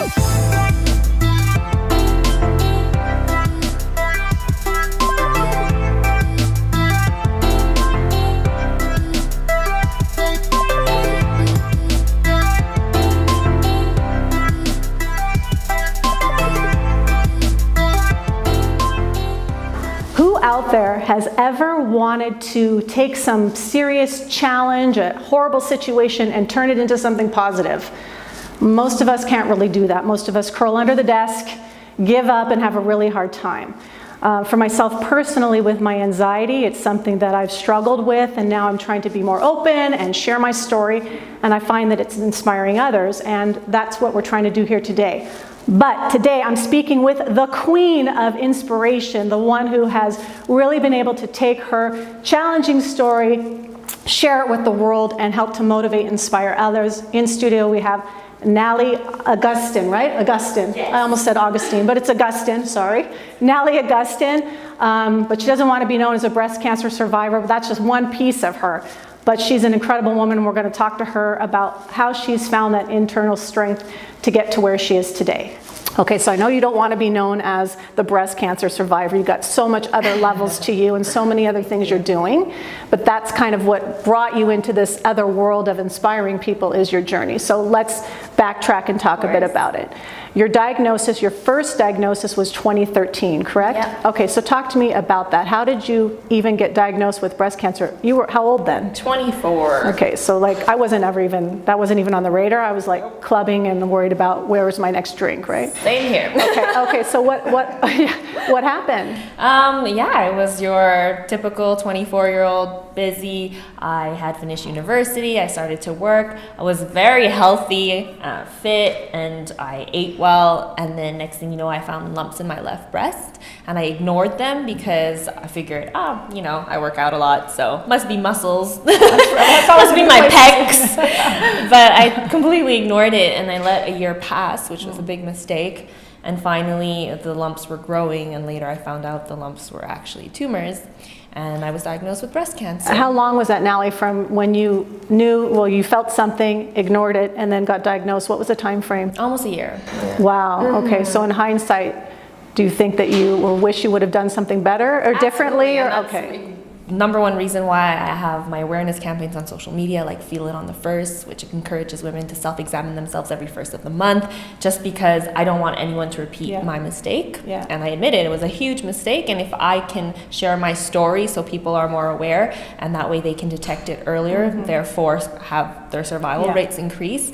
Out there has ever wanted to take some serious challenge, a horrible situation, and turn it into something positive? Most of us can't really do that. Most of us curl under the desk, give up, and have a really hard time. For myself personally, with my anxiety, it's something that I've struggled with, and now I'm trying to be more open and share my story, and I find that it's inspiring others, and that's what we're trying to do here today. But today I'm speaking with the queen of inspiration, the one who has really been able to take her challenging story, share it with the world, and help to motivate and inspire others. In studio we have Nalie Agustin, right? Agustin. Yes. I almost said Augustine, but it's Agustin, sorry. Nalie Agustin, but she doesn't want to be known as a breast cancer survivor, but that's just one piece of her. But she's an incredible woman, and we're going to talk to her about how she's found that internal strength to get to where she is today. Okay, so I know you don't want to be known as the breast cancer survivor. You've got so much other levels to you and so many other things you're doing, but that's kind of what brought you into this other world of inspiring people, is your journey. So let's backtrack and talk a bit about it. Your diagnosis, your first diagnosis was 2013, correct? Yep. Okay, so talk to me about that. How did you even get diagnosed with breast cancer? You were how old then? 24. Okay, so like that wasn't even on the radar. I was like clubbing and worried about where was my next drink, right? Same here. Okay, so what happened? Yeah, it was your typical 24-year-old, busy. I had finished university, I started to work. I was very healthy, fit, and I ate well, and then next thing you know, I found lumps in my left breast, and I ignored them because I figured, I work out a lot, so must be muscles, must be my pecs. But I completely ignored it, and I let a year pass, which was a big mistake. And finally, the lumps were growing, and later I found out the lumps were actually tumors, and I was diagnosed with breast cancer. How long was that, Nalie, from when you knew, you felt something, ignored it, and then got diagnosed? What was the time frame? Almost a year. Yeah. Wow, okay, so in hindsight, do you think that you wish you would have done something better or differently? Or okay. Number one reason why I have my awareness campaigns on social media, like Feel It on the First, which encourages women to self-examine themselves every first of the month, just because I don't want anyone to repeat my mistake. Yeah. And I admit it was a huge mistake, and if I can share my story so people are more aware, and that way they can detect it earlier, therefore have their survival rates increase,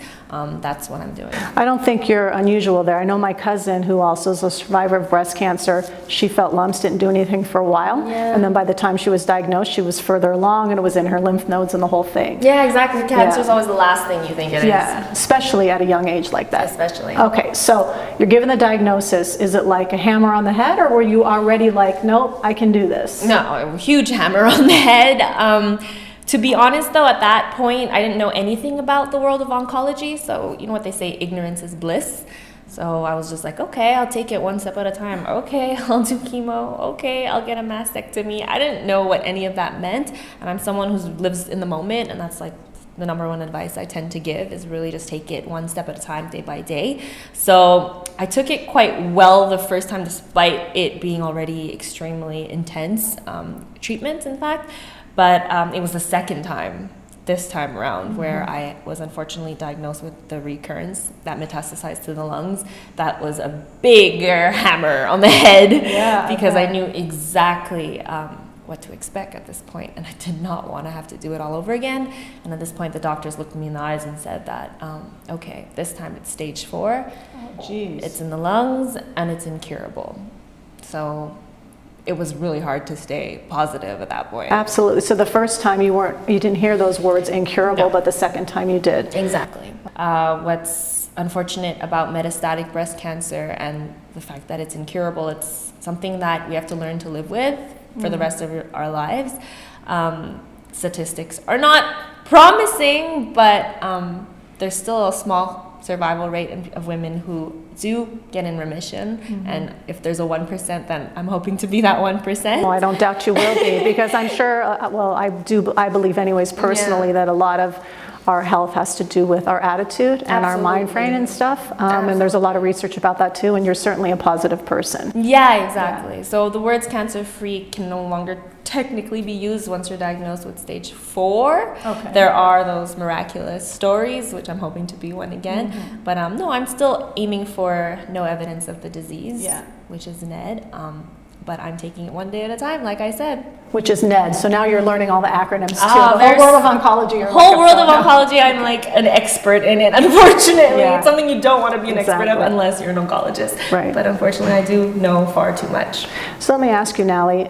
that's what I'm doing. I don't think you're unusual there. I know my cousin, who also is a survivor of breast cancer, she felt lumps, didn't do anything for a while, and then by the time she was diagnosed, she was further along, and it was in her lymph nodes and the whole thing. Yeah, exactly. Cancer is always the last thing you think it is. Yeah, especially at a young age like that. Especially. Okay, so you're given the diagnosis. Is it like a hammer on the head, or were you already like, nope, I can do this? No, a huge hammer on the head. To be honest, though, at that point, I didn't know anything about the world of oncology. So, you know what they say, ignorance is bliss. So I was just like, okay, I'll take it one step at a time. Okay, I'll do chemo. Okay, I'll get a mastectomy. I didn't know what any of that meant. And I'm someone who lives in the moment, and that's like the number one advice I tend to give, is really just take it one step at a time, day by day. So I took it quite well the first time, despite it being already extremely intense treatments, in fact. But it was the second time, this time around, where I was unfortunately diagnosed with the recurrence that metastasized to the lungs. That was a bigger hammer on the head, because I knew exactly what to expect at this point, and I did not want to have to do it all over again. And at this point, the doctors looked me in the eyes and said that, okay, this time it's stage 4. Oh, geez. It's in the lungs, and it's incurable. So it was really hard to stay positive at that point. Absolutely. So the first time you didn't hear those words, incurable, but the second time you did. Exactly. What's unfortunate about metastatic breast cancer and the fact that it's incurable, it's something that we have to learn to live with for the rest of our lives. Statistics are not promising, but there's still a small survival rate of women who do get in remission, and if there's a 1%, then I'm hoping to be that 1%. Well, I don't doubt you will be, because I'm sure, I believe anyways personally that a lot of our health has to do with our attitude and our mind frame and stuff. And there's a lot of research about that too, and you're certainly a positive person. Yeah, exactly. So the words cancer-free can no longer technically be used once you're diagnosed with stage 4. Okay. There are those miraculous stories, which I'm hoping to be one again. But no, I'm still aiming for no evidence of the disease, which is NED. But I'm taking it one day at a time, like I said. Which is NED. So now you're learning all the acronyms too. Oh, the whole world of oncology. Whole world of oncology, I'm like an expert in it, unfortunately. Yeah. It's something you don't want to be an expert of unless you're an oncologist. Right. But unfortunately, I do know far too much. So let me ask you, Nalie.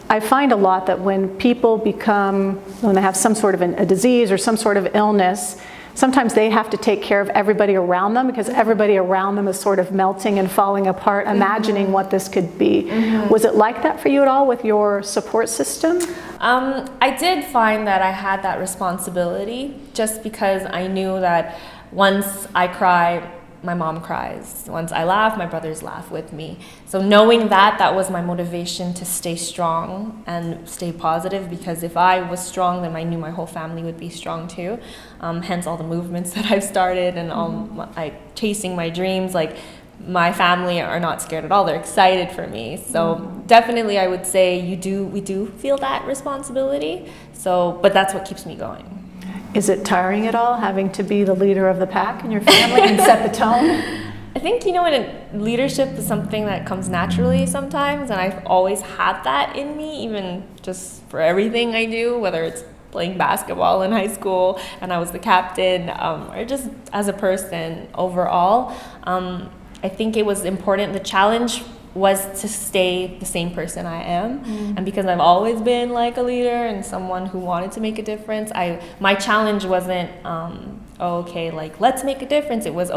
I find a lot that when people when they have some sort of a disease or some sort of illness, sometimes they have to take care of everybody around them because everybody around them is sort of melting and falling apart, imagining what this could be. Was it like that for you at all with your support system? I did find that I had that responsibility just because I knew that once I cry, my mom cries. Once I laugh, my brothers laugh with me. So knowing that, that was my motivation to stay strong and stay positive, because if I was strong, then I knew my whole family would be strong too. Hence all the movements that I've started and all chasing my dreams. Like, my family are not scared at all. They're excited for me. So definitely I would say we do feel that responsibility. So, but that's what keeps me going. Is it tiring at all, having to be the leader of the pack in your family and set the tone? I think, leadership is something that comes naturally sometimes, and I've always had that in me, even just for everything I do, whether it's playing basketball in high school and I was the captain, or just as a person overall. I think it was important. The challenge was to stay the same person I am. And because I've always been like a leader and someone who wanted to make a difference, my challenge wasn't, let's make a difference. It was,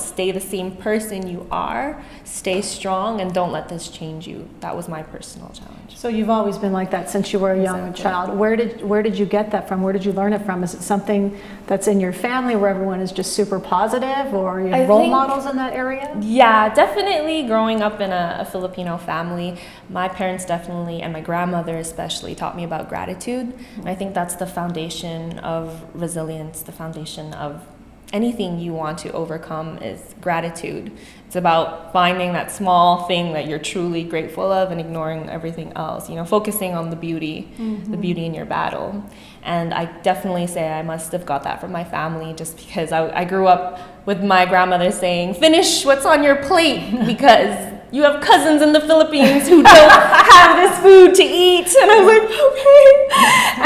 stay the same person you are, stay strong, and don't let this change you. That was my personal challenge. So you've always been like that since you were a young child. Where did you get that from? Where did you learn it from? Is it something that's in your family where everyone is just super positive, or you have role models in that area? Yeah, definitely growing up in a Filipino family, my parents definitely, and my grandmother especially, taught me about gratitude. And I think that's the foundation of resilience, the foundation of anything you want to overcome is gratitude. It's about finding that small thing that you're truly grateful of and ignoring everything else, focusing on the beauty in your battle. And I definitely say I must have got that from my family, just because I grew up with my grandmother saying, finish what's on your plate, because you have cousins in the Philippines who don't have this food to eat. And I was like,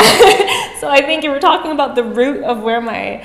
okay. So I think if we're talking about the root of where my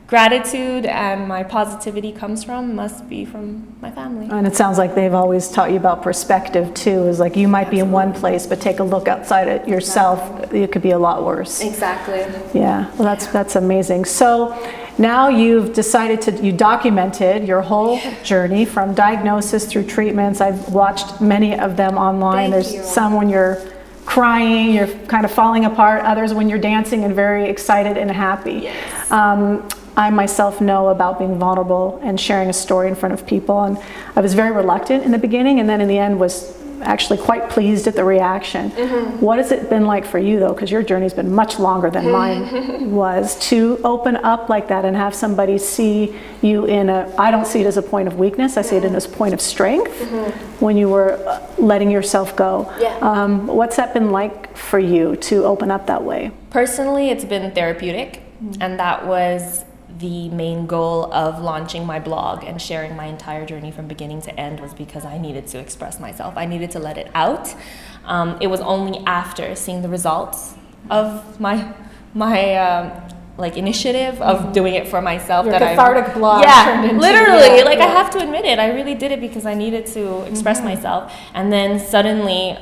gratitude and my positivity comes from, must be from my family. And it sounds like they've always taught you about perspective too. Is like you might be in one place, but take a look outside it yourself. It could be a lot worse. Exactly. Yeah, well, that's amazing. So now you've decided you documented your whole journey from diagnosis through treatments. I've watched many of them online. There's some when you're crying, you're kind of falling apart, others when you're dancing and very excited and happy. Yes. I myself know about being vulnerable and sharing a story in front of people, and I was very reluctant in the beginning, and then in the end was actually quite pleased at the reaction. What has it been like for you though, because your journey's been much longer than mine was, to open up like that and have somebody see you I don't see it as a point of weakness, I see it as a point of strength when you were letting yourself go. What's that been like for you to open up that way? Personally, it's been therapeutic, and that was the main goal of launching my blog and sharing my entire journey from beginning to end, was because I needed to express myself. I needed to let it out. It was only after seeing the results of my initiative of doing it for myself Your cathartic blog turned into, literally, I have to admit it. I really did it because I needed to express myself. And then suddenly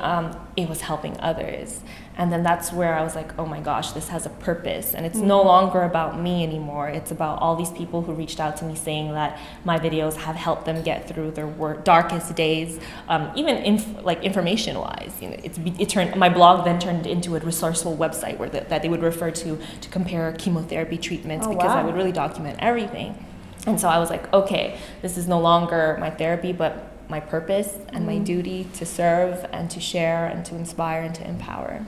it was helping others. And then that's where I was like, oh my gosh, this has a purpose. And it's no longer about me anymore. It's about all these people who reached out to me saying that my videos have helped them get through their darkest days, even information-wise. My blog then turned into a resourceful website that they would refer to compare chemotherapy treatments, because I would really document everything. And so I was like, okay, this is no longer my therapy, but my purpose and my duty to serve and to share and to inspire and to empower.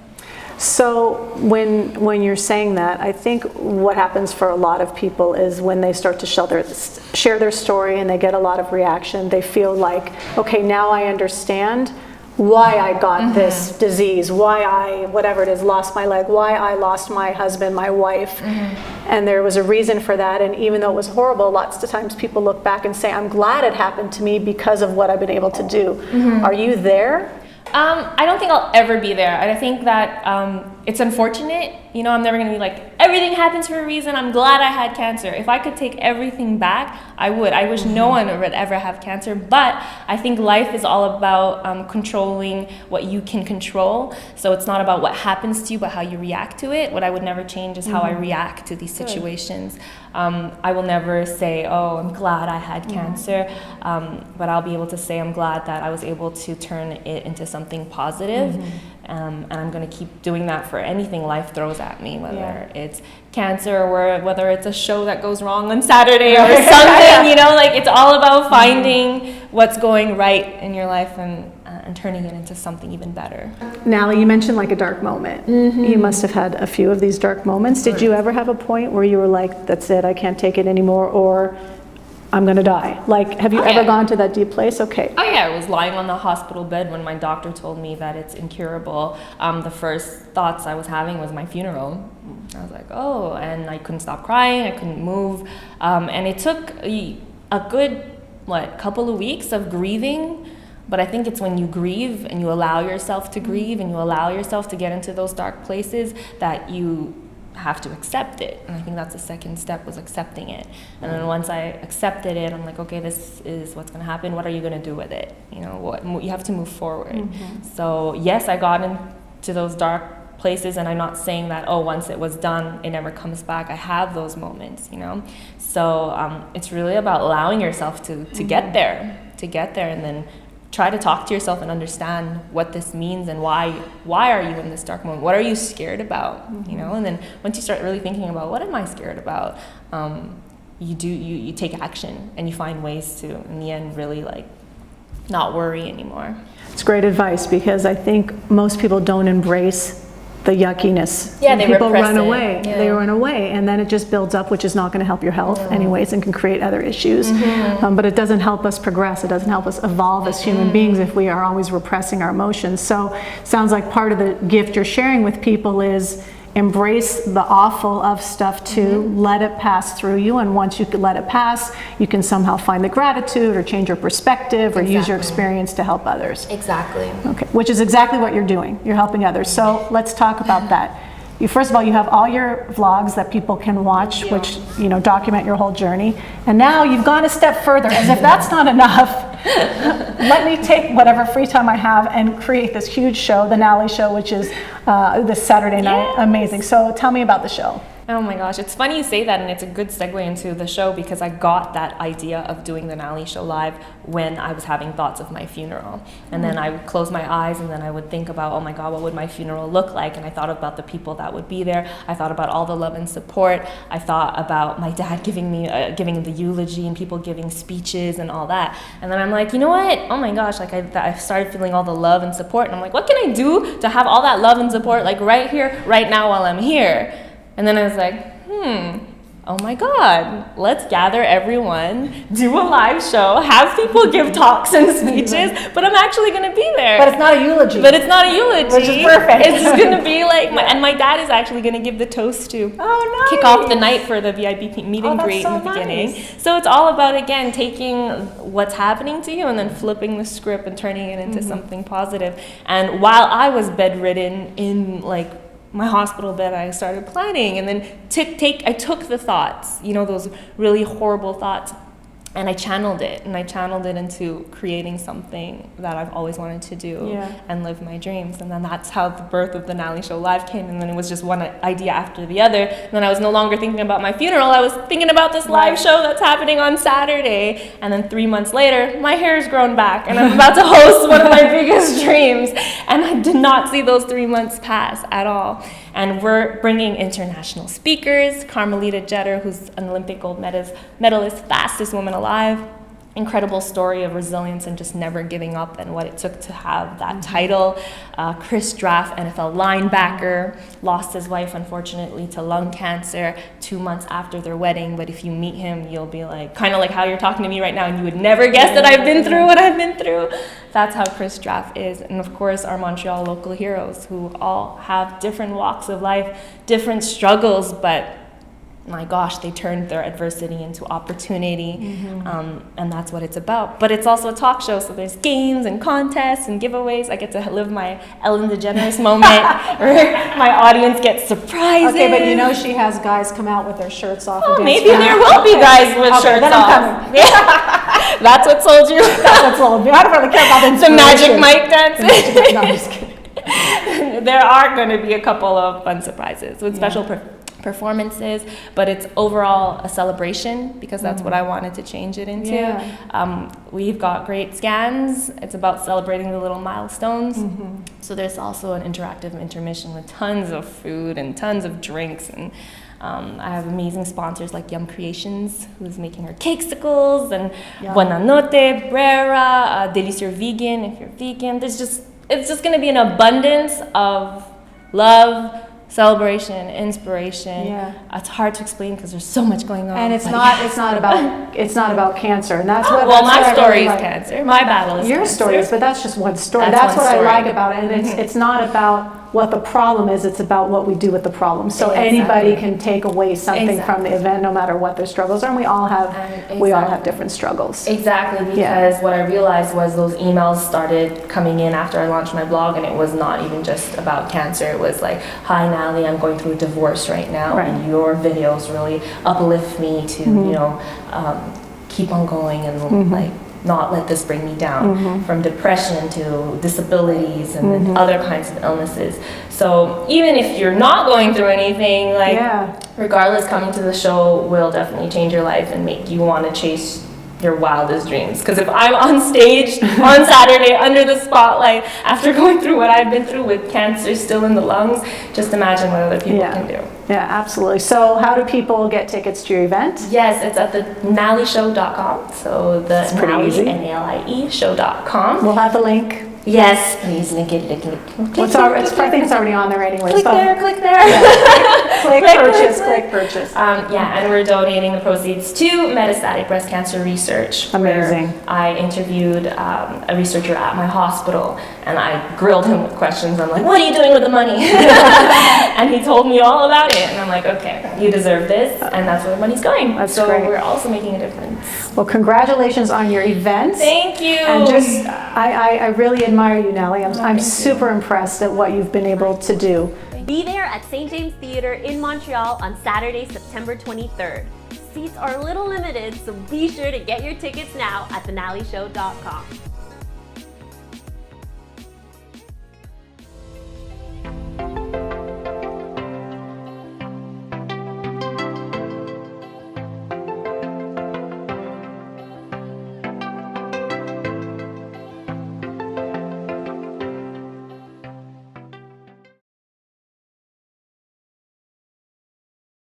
So when you're saying that, I think what happens for a lot of people is when they start to share their story and they get a lot of reaction, they feel like, okay, now I understand why I got this disease, why I, whatever it is, lost my leg, why I lost my husband, my wife. And there was a reason for that. And even though it was horrible, lots of times people look back and say, I'm glad it happened to me because of what I've been able to do. Are you there? I don't think I'll ever be there. I think that it's unfortunate. You know, I'm never going to be like, everything happens for a reason. I'm glad I had cancer. If I could take everything back, I would. I wish no one would ever have cancer. But I think life is all about controlling what you can control. So it's not about what happens to you, but how you react to it. What I would never change is how I react to these situations. I will never say, oh, I'm glad I had cancer. But I'll be able to say I'm glad that I was able to turn it into something positive. And I'm going to keep doing that for anything life throws at me, whether it's cancer or whether it's a show that goes wrong on Saturday or something, you know, like it's all about finding what's going right in your life and turning it into something even better. Nalie, you mentioned like a dark moment. You must have had a few of these dark moments. Did you ever have a point where you were like, that's it, I can't take it anymore, or I'm going to die? Like, have you ever gone to that deep place? Okay. Oh yeah, I was lying on the hospital bed when my doctor told me that it's incurable. The first thoughts I was having was my funeral. I was like, oh, and I couldn't stop crying, I couldn't move. And it took a good, couple of weeks of grieving. But I think it's when you grieve and you allow yourself to grieve and you allow yourself to get into those dark places that you have to accept it. And I think that's the second step, was accepting it. And then once I accepted it, I'm like, okay, this is what's going to happen. What are you going to do with it? You know, you have to move forward. So yes, I got into those dark places, and I'm not saying that, oh, once it was done, it never comes back. I have those moments, you know. So it's really about allowing yourself to get there, and then try to talk to yourself and understand what this means and why are you in this dark moment? What are you scared about? You know, and then once you start really thinking about what am I scared about, you take action and you find ways to, in the end, really not worry anymore. It's great advice, because I think most people don't embrace the yuckiness. Yeah, they people repress run it. away. Yeah. They run away, and then it just builds up, which is not going to help your health anyways, and can create other issues. But it doesn't help us progress. It doesn't help us evolve as human beings if we are always repressing our emotions. So sounds like part of the gift you're sharing with people is embrace the awful of stuff too, let it pass through you, and once you can let it pass, you can somehow find the gratitude or change your perspective or use your experience to help others. Exactly. Okay, which is exactly what you're doing. You're helping others. So let's talk about that. First of all, you have all your vlogs that people can watch, which, you know, document your whole journey. And now you've gone a step further, as if that's not enough. Let me take whatever free time I have and create this huge show, the Nalie Show, which is this Saturday night. Amazing. So tell me about the show. Oh my gosh, it's funny you say that, and it's a good segue into the show, because I got that idea of doing the Nalie Show live when I was having thoughts of my funeral. And then I would close my eyes and then I would think about, oh my God, what would my funeral look like? And I thought about the people that would be there. I thought about all the love and support. I thought about my dad giving the eulogy and people giving speeches and all that. And then I'm like, you know what? Oh my gosh, I started feeling all the love and support. And I'm like, what can I do to have all that love and support right here, right now while I'm here? And then I was like, oh my God, let's gather everyone, do a live show, have people give talks and speeches, but I'm actually going to be there. But it's not a eulogy. Which is perfect. It's just going to be like, and my dad is actually going to give the toast to kick off the night for the VIP meet and greet in the beginning. So it's all about, again, taking what's happening to you and then flipping the script and turning it into something positive. And while I was bedridden in my hospital bed, I started planning, and then I took the thoughts, you know, those really horrible thoughts, and I channeled it into creating something that I've always wanted to do and live my dreams. And then that's how the birth of the Nalie Show Live came. And then it was just one idea after the other. And then I was no longer thinking about my funeral. I was thinking about this live show that's happening on Saturday. And then 3 months later, my hair's grown back and I'm about to host one of my biggest dreams. And I did not see those 3 months pass at all. And we're bringing international speakers, Carmelita Jeter, who's an Olympic gold medalist, fastest woman alive. incredible story of resilience and just never giving up and what it took to have that title. Chris Draft, NFL linebacker, lost his wife unfortunately to lung cancer 2 months after their wedding, but if you meet him, you'll be like, kind of like how you're talking to me right now, and you would never guess that I've been through what I've been through. That's how Chris Draft is. And of course, our Montreal local heroes who all have different walks of life, different struggles, but my gosh, they turned their adversity into opportunity, and that's what it's about. But it's also a talk show, so there's games and contests and giveaways. I get to live my Ellen DeGeneres moment where my audience gets surprises. Okay, but you know she has guys come out with their shirts off. Oh, and maybe dance there around. will be guys with shirts then off. I'm coming. Yeah. That's what sold you. That's what's all. I don't really care about The Magic inspiration. Mike dancing. No, I'm just kidding. There are going to be a couple of fun surprises with special performances, but it's overall a celebration because that's what I wanted to change it into. Yeah. We've got great scans. It's about celebrating the little milestones. So there's also an interactive intermission with tons of food and tons of drinks, and I have amazing sponsors like Yum Creations, who's making her cakesicles, and Buonanotte, Brera, Delicious Vegan if you're vegan. It's just going to be an abundance of love, celebration, inspiration. It's hard to explain because there's so much going on. And it's not about cancer, and that's what. Well, that's my what I story really is like. cancer. My battle is Your cancer. story is, but that's just one story. That's That's one what story. I like about it, and it's not about what the problem is. It's about what we do with the problem. So Exactly. anybody can take away something Exactly. from the event, no matter what their struggles are. And we all have different struggles. Exactly, because what I realized was those emails started coming in after I launched my blog, and it was not even just about cancer. It was like, hi Nalie, I'm going through a divorce right now, and your videos really uplift me to, you know, keep on going and like not let this bring me down, from depression to disabilities and then other kinds of illnesses. So even if you're not going through anything, like regardless, coming to the show will definitely change your life and make you want to chase your wildest dreams. Because if I'm on stage on Saturday under the spotlight after going through what I've been through with cancer still in the lungs, just imagine what other people can do. Yeah, absolutely. So how do people get tickets to your event? Yes, it's at the NalieShow.com. So the Nalie, N-A-L-I-E, show.com. We'll have the link. Yes, please link it. I think it's already on there anyway. Click there. Click purchase. Yeah, and we're donating the proceeds to metastatic breast cancer research. Amazing. Where I interviewed a researcher at my hospital, and I grilled him with questions. I'm like, what are you doing with the money? And he told me all about it, and I'm like, okay, you deserve this, and that's where the money's going. That's so great. We're also making a difference. Well, congratulations on your event. Thank you. And just, I really admire you, Nalie. I'm super impressed at what you've been able to do. Be there at St. James Theatre in Montreal on Saturday, September 23rd. Seats are a little limited, so be sure to get your tickets now at thenalieshow.com.